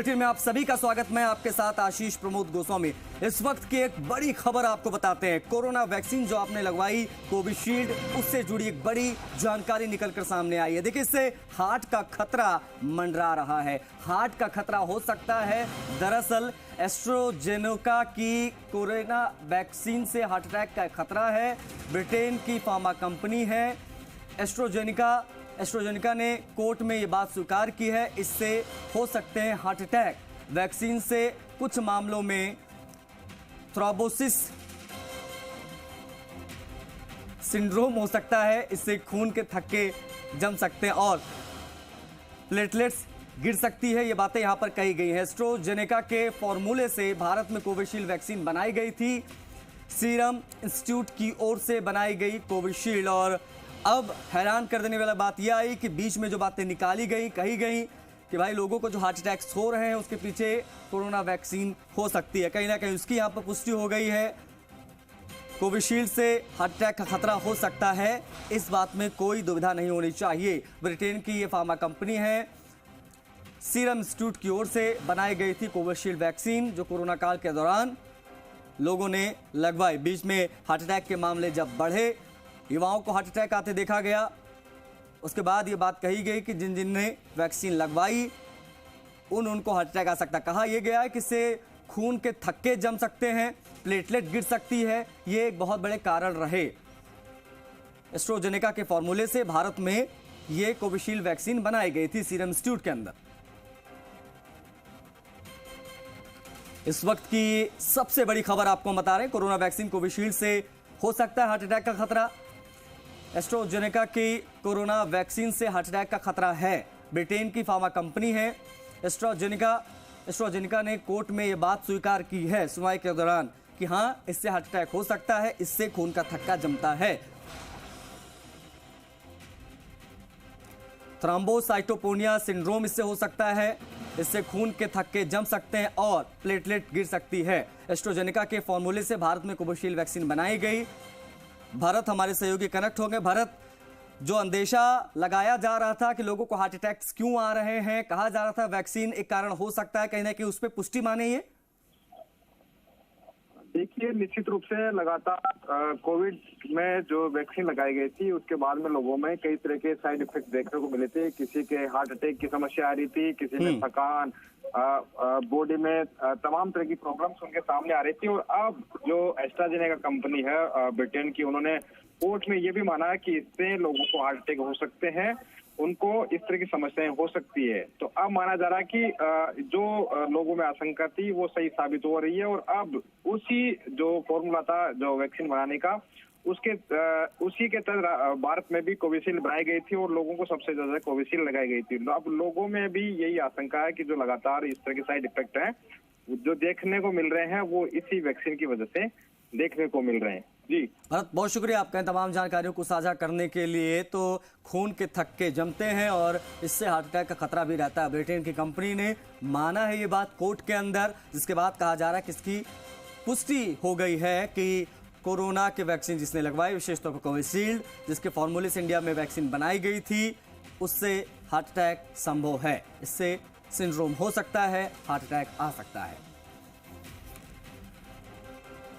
Bulletin में आप सभी का स्वागत। मैं आपके साथ आशीष प्रमोद गोस्वामी। इस वक्त की एक बड़ी खबर आपको बताते हैं। कोरोना वैक्सीन जो आपने लगवाई कोविशील्ड, उससे जुड़ी एक बड़ी जानकारी निकलकर सामने आई है। देखिए, इससे हार्ट का खतरा मंडरा रहा है। हार्ट का खतरा हो सकता है। दरअसल एस्ट्राजेनेका की कोरोना वैक्सीन से हार्ट अटैक का खतरा है। ब्रिटेन की फार्मा कंपनी है एस्ट्राजेनेका ने कोर्ट में ये बात स्वीकार की है। इससे हो सकते हैं हार्ट अटैक। वैक्सीन से कुछ मामलों में थ्रोम्बोसिस सिंड्रोम हो सकता है। इससे खून के थक्के जम सकते हैं और प्लेटलेट्स गिर सकती है। ये बातें यहां पर कही गई हैं। एस्ट्राजेनेका के फॉर्मूले से भारत में कोविशील्ड वैक्सीन बनाई गई थी। सीरम इंस्टीट्यूट की ओर से बनाई गई कोविशील्ड। और अब हैरान कर देने वाली बात यह आई कि बीच में जो बातें निकाली गई, कही गई कि भाई लोगों को जो हार्ट अटैक्स हो रहे हैं उसके पीछे कोरोना वैक्सीन हो सकती है। कहीं ना कहीं उसकी यहां पर पुष्टि हो गई है। कोविशील्ड से हार्ट अटैक का खतरा हो सकता है, इस बात में कोई दुविधा नहीं होनी चाहिए। ब्रिटेन की ये फार्मा कंपनी है। सीरम इंस्टीट्यूट की ओर से बनाई गई थी कोविशील्ड वैक्सीन, जो कोरोना काल के दौरान लोगों ने लगवाई। बीच में हार्ट अटैक के मामले जब बढ़े, युवाओं को हार्ट अटैक आते देखा गया, उसके बाद ये बात कही गई कि जिन जिन ने वैक्सीन लगवाई उनको हार्ट अटैक आ सकता। कहा यह गया है कि इससे खून के थक्के जम सकते हैं, प्लेटलेट गिर सकती है। ये एक बहुत बड़े कारण रहे। एस्ट्राजेनेका के फॉर्मूले से भारत में ये कोविशील्ड वैक्सीन बनाई गई थी सीरम इंस्टीट्यूट के अंदर। इस वक्त की सबसे बड़ी खबर आपको बता रहे हैं। कोरोना वैक्सीन कोविशील्ड से हो सकता है हार्ट अटैक का खतरा। एस्ट्राजेनेका की कोरोना वैक्सीन से हार्ट अटैक का खतरा है। ब्रिटेन की फार्मा कंपनी है एस्ट्राजेनेका ने कोर्ट में यह बात स्वीकार की है सुनवाई के दौरान कि हां, इससे हार्ट अटैक हो सकता है, इससे खून का थक्का जमता है। थ्रोम्बोसाइटोपेनिया सिंड्रोम इससे हो सकता है, इससे खून के थक्के जम सकते हैं और प्लेटलेट गिर सकती है। एस्ट्राजेनेका के फॉर्मूले से भारत में कोविशील्ड वैक्सीन बनाई गई। भारत हमारे सहयोगी कनेक्ट हो गए। भारत, जो अंदेशा लगाया जा रहा था कि लोगों को हार्ट अटैक्स क्यों आ रहे हैं, कहा जा रहा था वैक्सीन एक कारण हो सकता है, कहीं ना कहीं उस पर पुष्टि माने ये? देखिए, निश्चित रूप से लगातार कोविड में जो वैक्सीन लगाई गई थी उसके बाद में लोगों में कई तरह के साइड इफेक्ट देखने को मिले थे। किसी के हार्ट अटैक की समस्या आ रही थी, किसी में थकान, बॉडी में तमाम तरह की प्रॉब्लम्स उनके सामने आ रही थी। और अब जो एस्ट्राजेनेका कंपनी है ब्रिटेन की, उन्होंने कोर्ट में ये भी माना है कि इससे लोगों को हार्ट अटैक हो सकते हैं, उनको इस तरह की समस्याएं हो सकती है। तो अब माना जा रहा है कि जो लोगों में आशंका थी वो सही साबित हो रही है। और अब उसी जो फॉर्मूला था जो वैक्सीन बनाने का, उसी के तहत भारत में भी कोविशील्ड बनाई गई थी और लोगों को सबसे ज्यादा कोविशील्ड लगाई गई थी। अब लोगों में भी यही आशंका है कि जो लगातार इस तरह के साइड इफेक्ट हैं जो देखने को मिल रहे हैं वो इसी वैक्सीन की वजह से देखने को मिल रहे हैं। जी भरत, बहुत शुक्रिया आपका इन तमाम जानकारियों को साझा करने के लिए। तो खून के थक्के जमते हैं और इससे हार्ट अटैक का खतरा भी रहता है। ब्रिटेन की कंपनी ने माना है ये बात कोर्ट के अंदर, जिसके बाद कहा जा रहा है कि इसकी पुष्टि हो गई है कि कोरोना के वैक्सीन जिसने लगवाई, विशेषतौर पर कोविशील्ड, जिसके फॉर्मूले से इंडिया में वैक्सीन बनाई गई थी, उससे हार्ट अटैक संभव है। इससे सिंड्रोम हो सकता है, हार्ट अटैक आ सकता है।